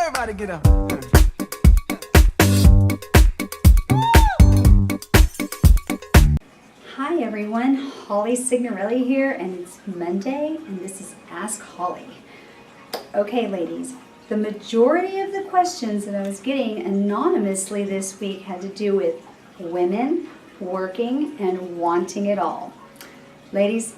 Everybody get up. Hi everyone, Holly Signorelli here, and it's Monday, and this is Ask Holly. Okay ladies, the majority of the questions that I was getting anonymously this week had to do with women working and wanting it all. Ladies,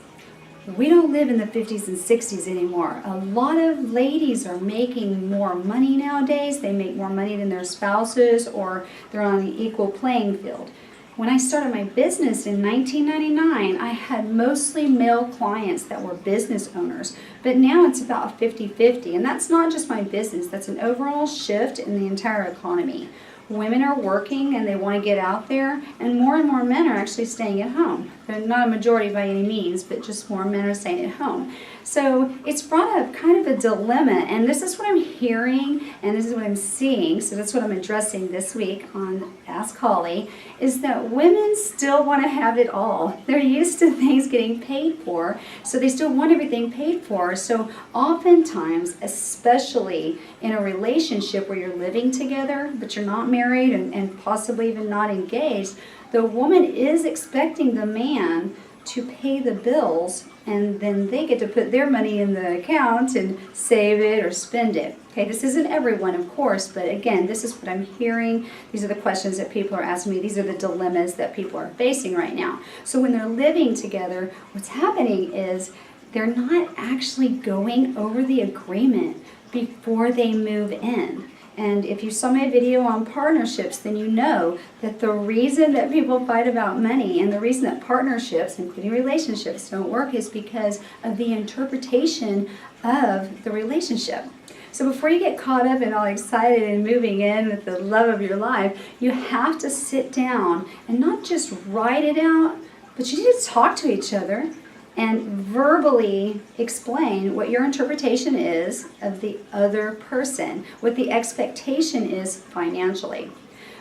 we don't live in the 50s and 60s anymore. A lot of ladies are making more money nowadays. They make more money than their spouses, or they're on an equal playing field. When I started my business in 1999, I had mostly male clients that were business owners, but now it's about 50-50, and that's not just my business, that's an overall shift in the entire economy. Women are working and they want to get out there, and more men are actually staying at home. They're not a majority by any means, but just more men are staying at home. So it's brought up kind of a dilemma, and this is what I'm hearing and this is what I'm seeing, so that's what I'm addressing this week on Ask Holly, is that women still want to have it all. They're used to things getting paid for, so they still want everything paid for. So oftentimes, especially in a relationship where you're living together, but you're not married and possibly even not engaged, the woman is expecting the man to pay the bills, and then they get to put their money in the account and save it or spend it. Okay, this isn't everyone, of course, but again, this is what I'm hearing. These are the questions that people are asking me. These are the dilemmas that people are facing right now. So when they're living together, what's happening is they're not actually going over the agreement before they move in. And if you saw my video on partnerships, then you know that the reason that people fight about money and the reason that partnerships, including relationships, don't work is because of the interpretation of the relationship. So before you get caught up and all excited and moving in with the love of your life, you have to sit down and not just write it out, but you need to talk to each other and verbally explain what your interpretation is of the other person, what the expectation is financially.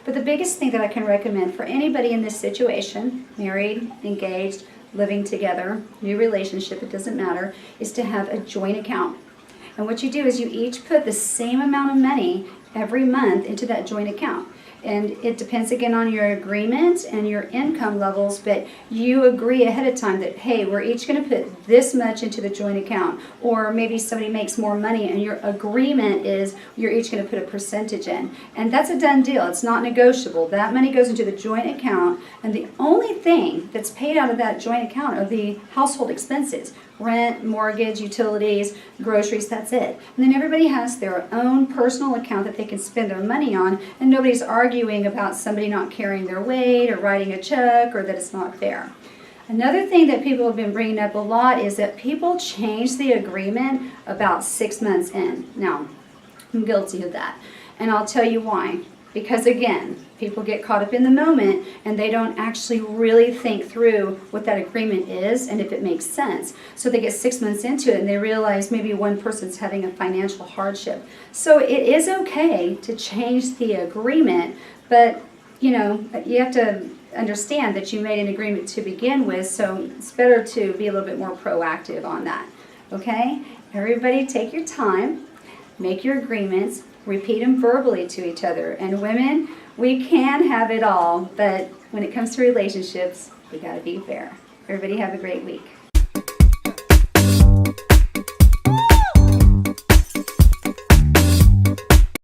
But the biggest thing that I can recommend for anybody in this situation, married, engaged, living together, new relationship, it doesn't matter, is to have a joint account. And what you do is you each put the same amount of money every month into that joint account. And it depends again on your agreement and your income levels, but you agree ahead of time that, hey, we're each going to put this much into the joint account. Or maybe somebody makes more money and your agreement is you're each going to put a percentage in. And that's a done deal. It's not negotiable. That money goes into the joint account, and the only thing that's paid out of that joint account are the household expenses. Rent, mortgage, utilities, groceries, that's it. And then everybody has their own personal account that they can spend their money on, and nobody's arguing about somebody not carrying their weight or writing a check or that it's not fair. Another thing that people have been bringing up a lot is that people change the agreement about 6 months in. Now, I'm guilty of that, and I'll tell you why. Because again, people get caught up in the moment and they don't actually really think through what that agreement is and if it makes sense. So they get 6 months into it and they realize maybe one person's having a financial hardship. So it is okay to change the agreement, but you know, you have to understand that you made an agreement to begin with, so it's better to be a little bit more proactive on that. Okay? Everybody take your time, make your agreements, repeat them verbally to each other. And women, we can have it all, but when it comes to relationships, we gotta be fair. Everybody have a great week.